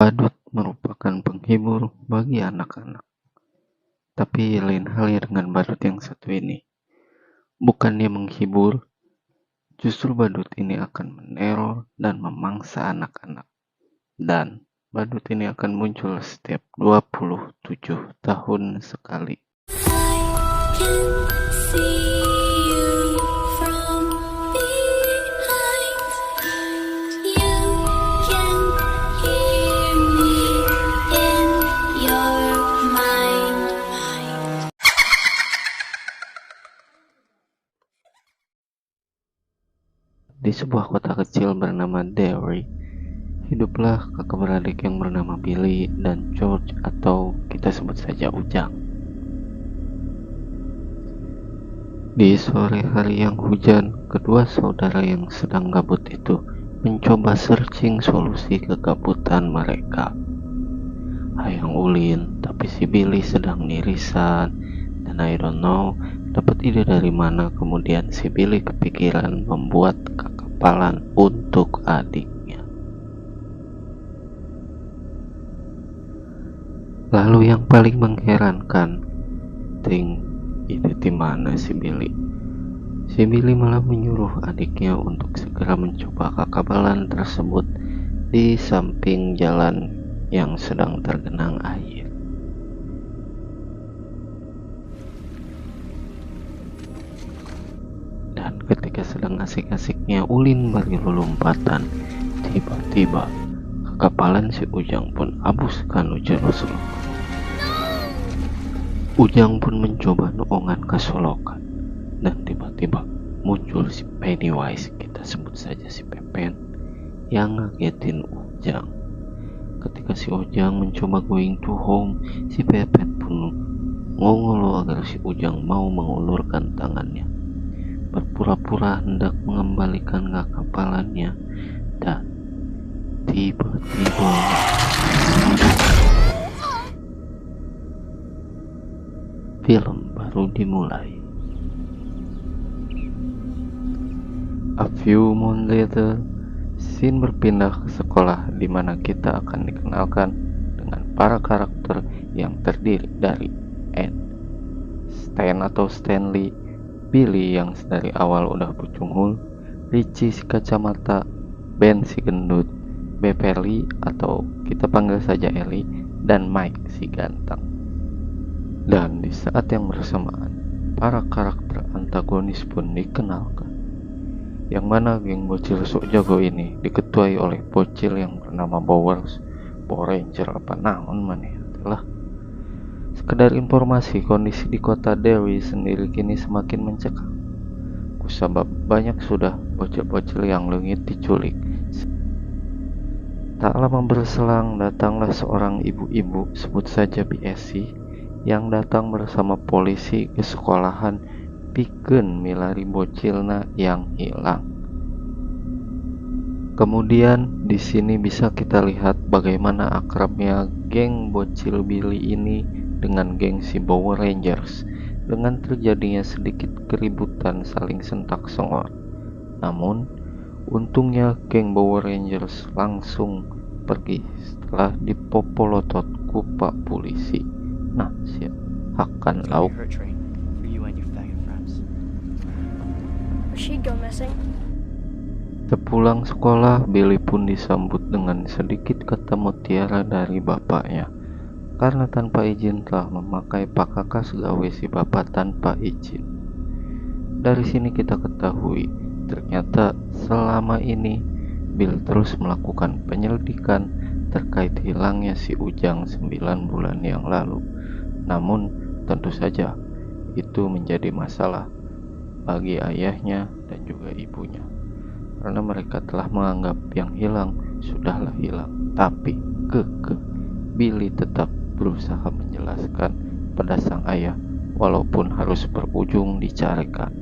Badut merupakan penghibur bagi anak-anak. Tapi lain halnya dengan badut yang satu ini. Bukannya menghibur, justru badut ini akan meneror dan memangsa anak-anak. Dan badut ini akan muncul setiap 27 tahun sekali. Di sebuah kota kecil bernama Derry, hiduplah kakak beradik yang bernama Billy dan George, atau kita sebut saja Ujang. Di sore hari yang hujan, kedua saudara yang sedang gabut itu mencoba searching solusi kegabutan mereka. Hayang ulin, tapi si Billy sedang nirisan, dan I don't know dapat ide dari mana kemudian si Billy kepikiran membuat kakapalan untuk adiknya. Lalu yang paling mengherankan, ide di mana si Billy? Si Billy malah menyuruh adiknya untuk segera mencoba kakapalan tersebut di samping jalan yang sedang tergenang air. Dan ketika sedang asik-asiknya ulin berlompatan, tiba-tiba kakapalan si Ujang pun abuskan ujar-usul. Ujang pun mencoba nuongan kasolokan, dan tiba-tiba muncul si Pennywise, kita sebut saja si Pepen, yang ngagetin Ujang. Ketika si Ujang mencoba going to home, si Pepen pun ngongolo agar si Ujang mau mengulurkan tangannya, berpura-pura hendak mengembalikan kakapalannya, dan tiba-tiba film baru dimulai. A few months later, scene berpindah ke sekolah di mana kita akan dikenalkan dengan para karakter yang terdiri dari Ed, Stan atau Stanley, Billy yang dari awal udah pucunghul, Richie si kacamata, Ben si gendut, Beverly atau kita panggil saja Ellie, dan Mike si ganteng. Dan di saat yang bersamaan, para karakter antagonis pun dikenalkan, yang mana geng bocil sok jago ini diketuai oleh bocil yang bernama Bowers, Power Ranger apa naon maneh telah. Sekedar informasi, kondisi di kota Derry sendiri kini semakin mencekam, kusabab banyak sudah bocil-bocil yang leungit diculik. Tak lama berselang datanglah seorang ibu-ibu, sebut saja BSC, yang datang bersama polisi ke sekolahan pikeun milari bocilna yang hilang. Kemudian di sini bisa kita lihat bagaimana akrabnya geng bocil Billy ini dengan geng si Power Rangers, dengan terjadinya sedikit keributan saling sentak sengor. Namun untungnya geng Power Rangers langsung pergi setelah dipopolotot ku Pak Polisi. Nah, siap akan lauk. Sepulang sekolah, Billy pun disambut dengan sedikit kata mutiara dari bapaknya, karena tanpa izin telah memakai pakakas gawe si bapak tanpa izin. Dari sini kita ketahui, ternyata selama ini Bill terus melakukan penyelidikan terkait hilangnya si Ujang 9 bulan yang lalu. Namun tentu saja itu menjadi masalah bagi ayahnya dan juga ibunya, karena mereka telah menganggap yang hilang sudahlah hilang. Tapi Billy tetap berusaha menjelaskan pada sang ayah walaupun harus berujung dicarikan.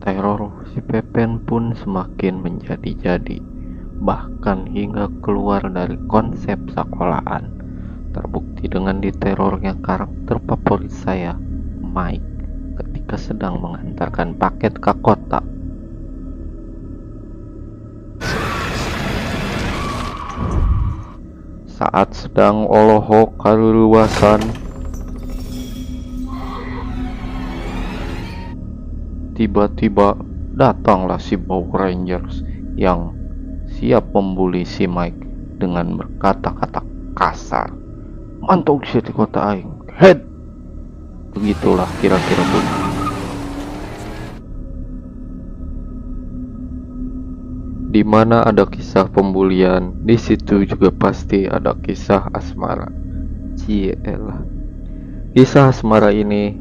Teror si Pepen pun semakin menjadi-jadi, bahkan hingga keluar dari konsep sekolahan. Terbukti dengan diterornya karakter favorit saya, Mike, ketika sedang mengantarkan paket ke kota. Saat sedang olohok kaluwasan, tiba-tiba datanglah si Power Rangers yang siap membuli si Mike dengan berkata-kata kasar. Mantuk sih di kota aing, head. Begitulah kira-kira bunyi. Di mana ada kisah pembulian, di situ juga pasti ada kisah asmara. Cielah. Kisah asmara ini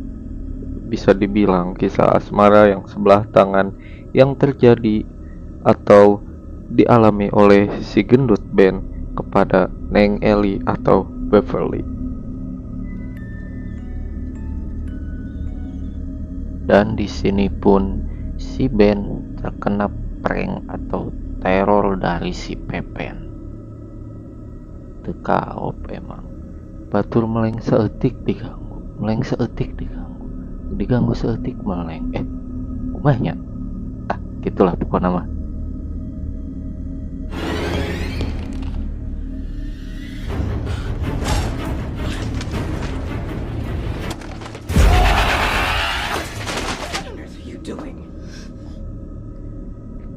bisa dibilang kisah asmara yang sebelah tangan yang terjadi atau dialami oleh si gendut Ben kepada Neng Eli atau Beverly. Dan di sini pun si Ben terkena prank atau teror dari si Pepen. Tekaop emang. Batur meleng seetik diganggu seetik meleng. Kumahnya. Gitulah pokoknya nama.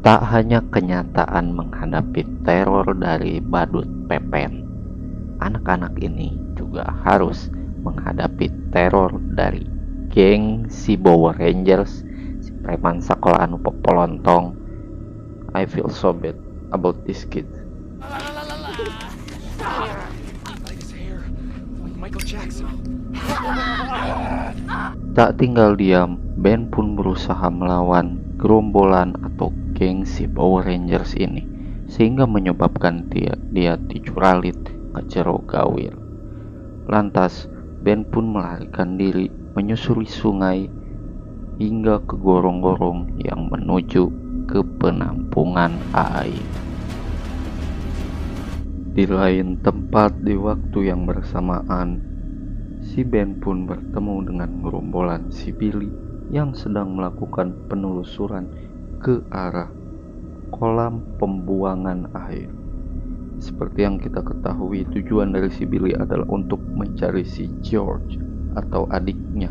Tak hanya kenyataan menghadapi teror dari badut Pepen, anak-anak ini juga harus menghadapi teror dari geng si Power Rangers, si preman sekolah anu popolontong. I feel so bad about this kid. Tak tinggal diam, Ben pun berusaha melawan gerombolan atau geng si Power Rangers ini, sehingga menyebabkan dia dicuralit ke jero gawir. Lantas Ben pun melarikan diri menyusuri sungai hingga ke gorong-gorong yang menuju ke penampungan air. Di lain tempat di waktu yang bersamaan, si Ben pun bertemu dengan gerombolan si Billy yang sedang melakukan penelusuran ke arah kolam pembuangan air. Seperti yang kita ketahui, tujuan dari si Billy adalah untuk mencari si George atau adiknya,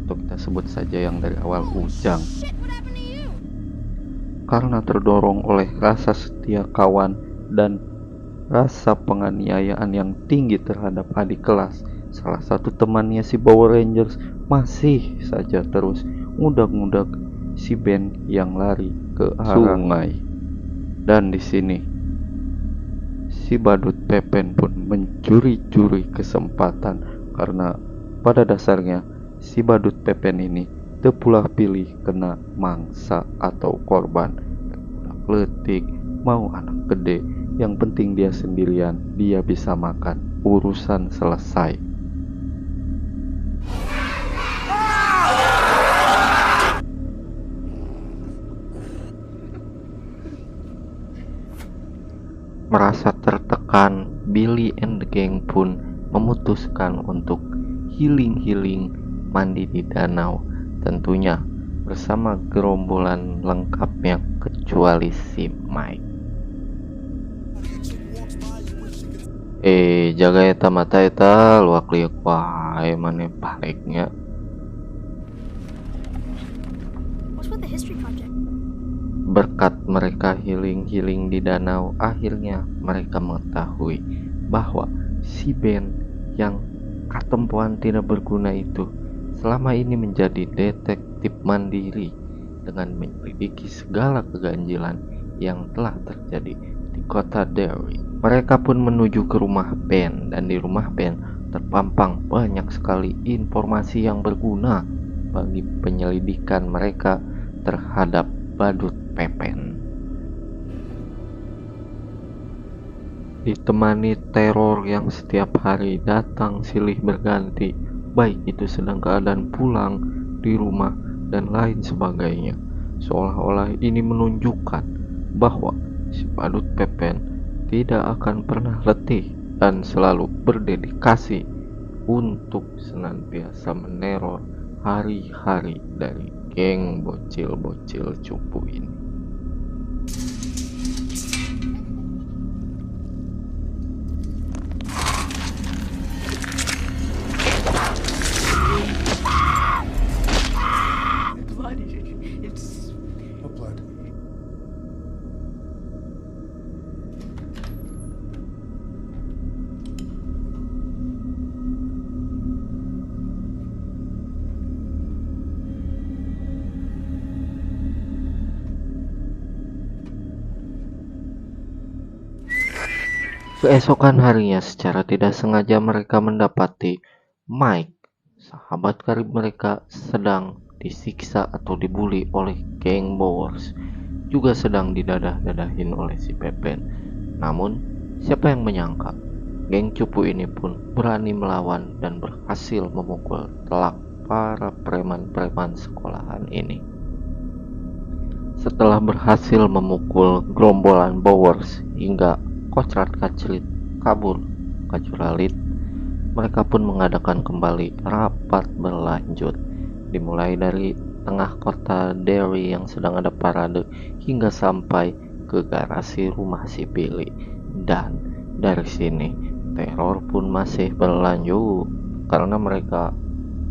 atau kita sebut saja yang dari awal Ujang. Karena terdorong oleh rasa setia kawan dan rasa penganiayaan yang tinggi terhadap adik kelas, salah satu temannya si Power Rangers masih saja terus ngudak-ngudak si Ben yang lari ke arah sungai. Dan di sini si badut Pepen pun mencuri-curi kesempatan, karena pada dasarnya si badut Pepen ini tepulah pilih kena mangsa atau korban. Udah letik mau anak gede, yang penting dia sendirian, dia bisa makan, urusan selesai. Merasa tertekan, Billy and the gang pun memutuskan untuk healing mandi di danau, tentunya bersama gerombolan lengkapnya kecuali si Mike. Jaga eta mata eta luak liuk wae maneh baliknya. Berkat mereka healing di danau, akhirnya mereka mengetahui bahwa si Ben yang katempuan tidak berguna itu selama ini menjadi detektif mandiri dengan menyelidiki segala keganjilan yang telah terjadi di kota Derry. Mereka pun menuju ke rumah Ben, dan di rumah Ben terpampang banyak sekali informasi yang berguna bagi penyelidikan mereka terhadap badut Pepen. Ditemani teror yang setiap hari datang silih berganti, baik itu sedang keadaan pulang di rumah dan lain sebagainya. Seolah-olah ini menunjukkan bahwa si badut Pepen tidak akan pernah letih dan selalu berdedikasi untuk senantiasa meneror hari-hari dari geng bocil-bocil cupu ini. What blood? Keesokan harinya, secara tidak sengaja mereka mendapati Mike, sahabat karib mereka, sedang disiksa atau dibully oleh geng Bowers, juga sedang didadah-dadahin oleh si Pepen. Namun, siapa yang menyangka, geng cupu ini pun berani melawan dan berhasil memukul telak para preman-preman sekolahan ini. Setelah berhasil memukul gerombolan Bowers hingga kocrat-kacrit kabur kacuralit, mereka pun mengadakan kembali rapat berlanjut, dimulai dari tengah kota Derry yang sedang ada parade hingga sampai ke garasi rumah si Billy. Dan dari sini teror pun masih berlanjut karena mereka,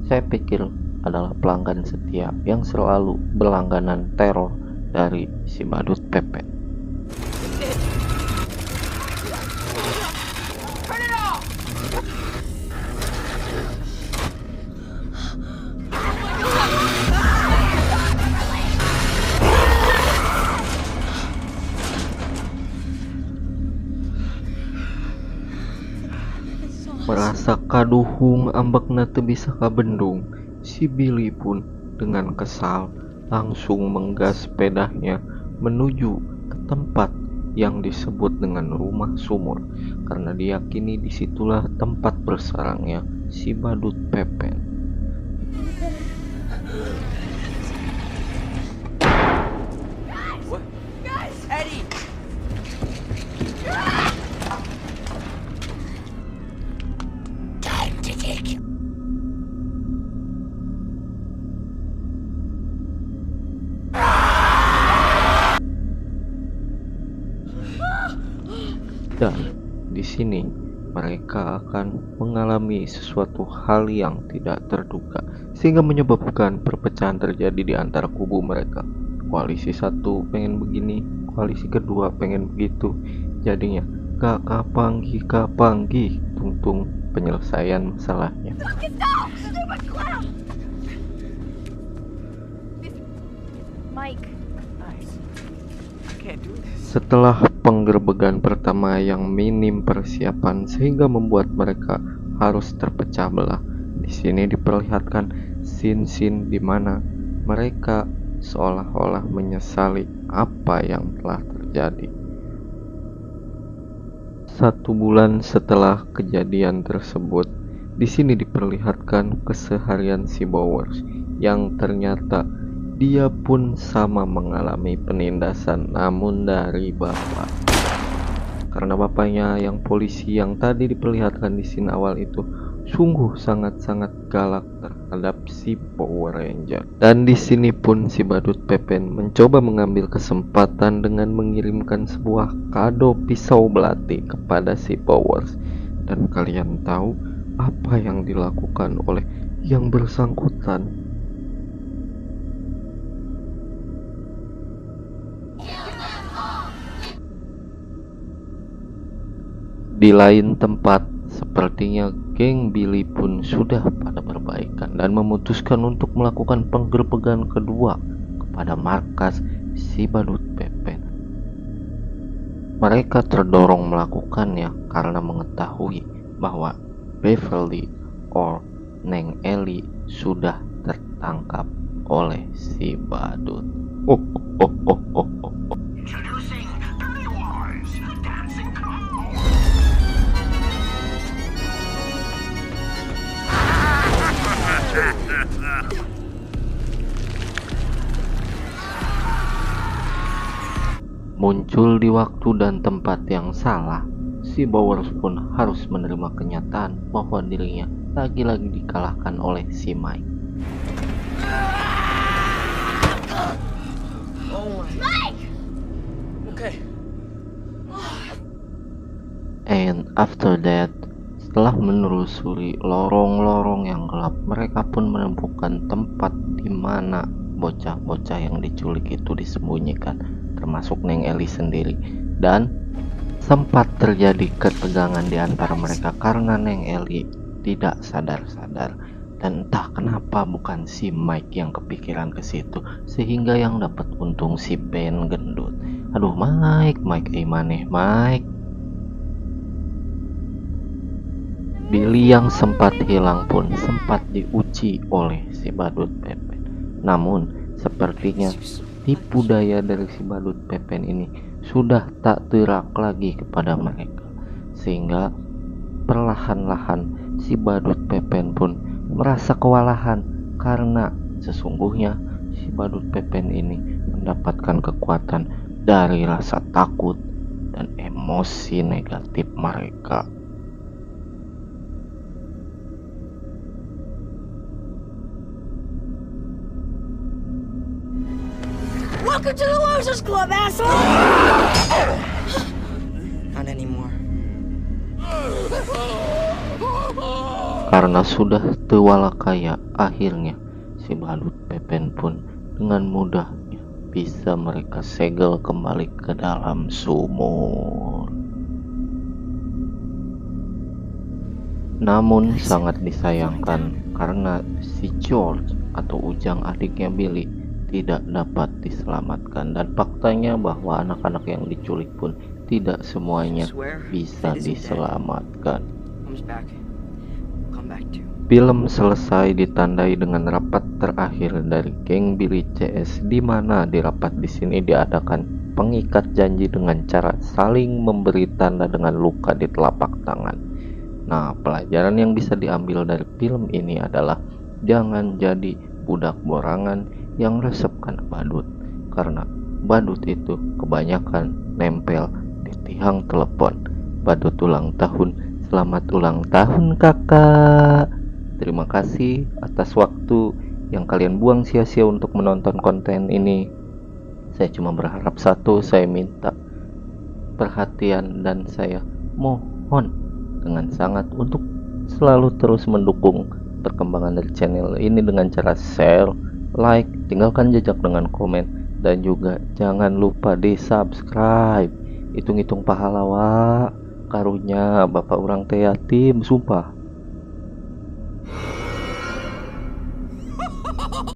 saya pikir, adalah pelanggan setia yang selalu berlangganan teror dari si badut Pepe. Merasa kaduhung ambakna teu bisa kabendung, si Billy pun dengan kesal langsung menggas sepedanya menuju ke tempat yang disebut dengan rumah sumur, karena diyakini disitulah tempat bersarangnya si badut Pepen. Guys! Eddie! Time to take you. Dan di sini mereka akan mengalami sesuatu hal yang tidak terduga, sehingga menyebabkan perpecahan terjadi di antara kubu mereka. Koalisi satu pengen begini, koalisi kedua pengen begitu. Jadinya kakak panggih tungtung penyelesaian masalahnya. Mike. Nice. I can't do this. Setelah penggerbegan pertama yang minim persiapan sehingga membuat mereka harus terpecah belah, di sini diperlihatkan scene-scene di mana mereka seolah-olah menyesali apa yang telah terjadi. 1 bulan setelah kejadian tersebut, di sini diperlihatkan keseharian si Bowers yang ternyata dia pun sama mengalami penindasan, namun dari bapak. Karena bapaknya yang polisi yang tadi diperlihatkan di scene awal itu sungguh sangat-sangat galak terhadap si Power Ranger. Dan di sini pun si badut Pepen mencoba mengambil kesempatan dengan mengirimkan sebuah kado pisau belati kepada si Powers. Dan kalian tahu apa yang dilakukan oleh yang bersangkutan? Di lain tempat, sepertinya geng Billy pun sudah pada berbaikan dan memutuskan untuk melakukan penggerbegan kedua kepada markas si badut Pepen. Mereka terdorong melakukannya karena mengetahui bahwa Beverly or Neng Ellie sudah tertangkap oleh si badut. Introducing Pennywise, the dancing clown. Muncul di waktu dan tempat yang salah, si Bowers pun harus menerima kenyataan bahwa dirinya lagi-lagi dikalahkan oleh si Mike. Oh my. Okay. And after that, setelah menelusuri lorong-lorong yang gelap, mereka pun menemukan tempat di mana bocah-bocah yang diculik itu disembunyikan, termasuk Neng Eli sendiri. Dan sempat terjadi ketegangan di antara mereka karena Neng Eli tidak sadar-sadar, dan entah kenapa bukan si Mike yang kepikiran ke situ, sehingga yang dapat untung si Ben gendut. Aduh Mike maneh Mike. Billy yang sempat hilang pun sempat diuji oleh si badut Pepen. Namun sepertinya tipu daya dari si badut Pepen ini sudah tak terak lagi kepada mereka, sehingga perlahan-lahan si badut Pepen pun merasa kewalahan karena sesungguhnya si badut Pepen ini mendapatkan kekuatan dari rasa takut dan emosi negatif mereka. Welcome to the Losers Club, asshole! Not anymore. Karena sudah tuwala kaya, akhirnya si badut Pepen pun dengan mudahnya bisa mereka segel kembali ke dalam sumur. Namun sangat disayangkan karena si George atau Ujang adiknya Billy tidak dapat diselamatkan, dan faktanya bahwa anak-anak yang diculik pun tidak semuanya bisa diselamatkan. Film selesai ditandai dengan rapat terakhir dari geng Billy CS, di mana di rapat di sini diadakan pengikat janji dengan cara saling memberi tanda dengan luka di telapak tangan. Nah, pelajaran yang bisa diambil dari film ini adalah jangan jadi budak borangan yang resepkan badut, karena badut itu kebanyakan nempel di tiang telepon. Badut ulang tahun, selamat ulang tahun kakak. Terima kasih atas waktu yang kalian buang sia-sia untuk menonton konten ini. Saya cuma berharap satu, saya minta perhatian dan saya mohon dengan sangat untuk selalu terus mendukung perkembangan dari channel ini dengan cara share, like, tinggalkan jejak dengan komen, dan juga jangan lupa di subscribe. Hitung-hitung pahala wa karunya bapak urang teh yatim, sumpah.